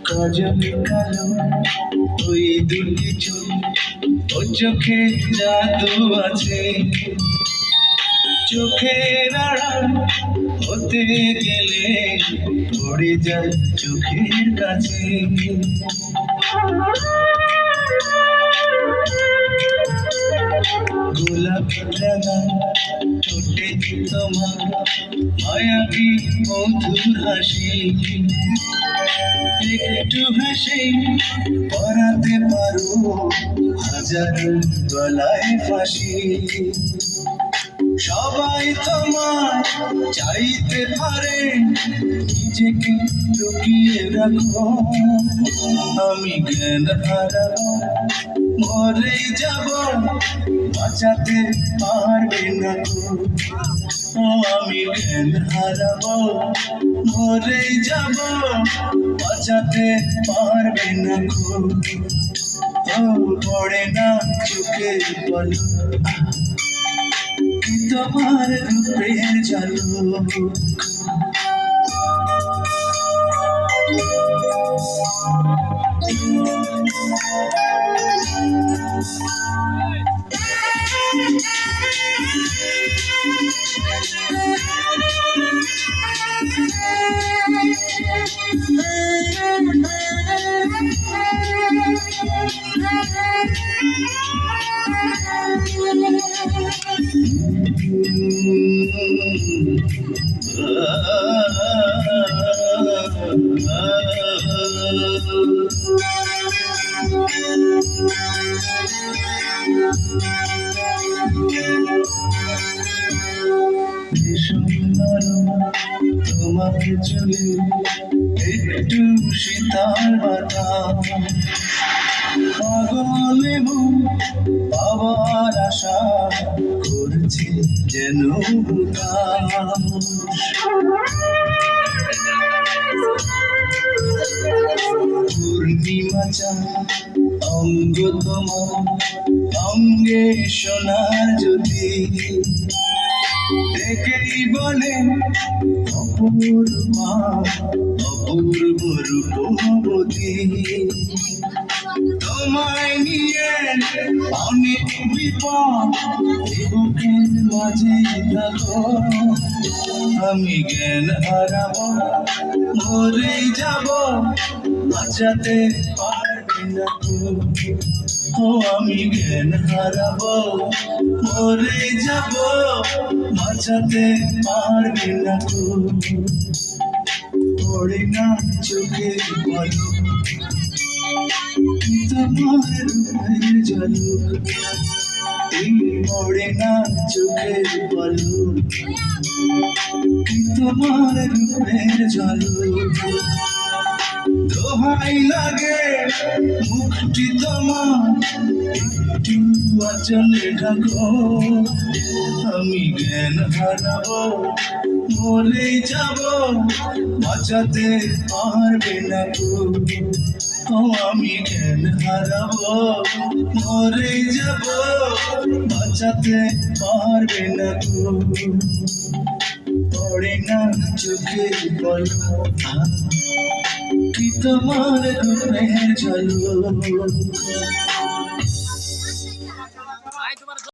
কাজলে কালো ওই দুটি চোখ, ও চোখে জাদু আছে। চোখের আড়াল হতে গেলে পড়ে যায় চোখের কাছে। গোলাপি রাঙা ঠোঁটে তোমার মায়াবী মধুর হাসি। একটু হাসি পরাতে পারো হাজার গলায় ফাঁসি। সবাই তোমার চাইতে পারে, নিজেকে লুকিয়ে রাখো। আমি জ্ঞান হারাবো, মরে যাব, বাঁচাতে পারবে না গো। আমি জ্ঞান হারাবো, মরে যাব, বাঁচাতে পারবে না গো। পড়ে না চোখের পলক, তোমার রূপের ঝলক। তোমার চলে একটু শীতল বাতাস, পাগলে পাবার আশা করছে যেন পূর্ণিমা চাঁদ অঙ্গ তোমার অঙ্গে সোনার জ্যোতি। দেখেই বলে অপূর্বা অপূর্ব রূপবতী। তোমায় নিয়ে অনেক বিপদ বুকের মাঝে থাকো। আমি জ্ঞান হারাবো, মরে যাব, বাঁচাতে পারবে না গো। আমি জ্ঞান হারাবো, মরে যাব, বাঁচাতে পারবে না গো। পড়ে না চোখের পলক, তোমার রূপের ঝলক। পড়ে না চোখের পলক, তোমার রূপের ঝলক। দোহাই লাগে মুখটি তোমার একটু আঁচলে ঢাকো। আমি জ্ঞান হারাবো, মরে যাব, বাঁচাতে পারবে না গো। আমি জ্ঞান হারাবো, মরে যাব, বাঁচাতে পারবে না গো। পড়ে না চোখের পলক, তোমার রূপের ঝলক।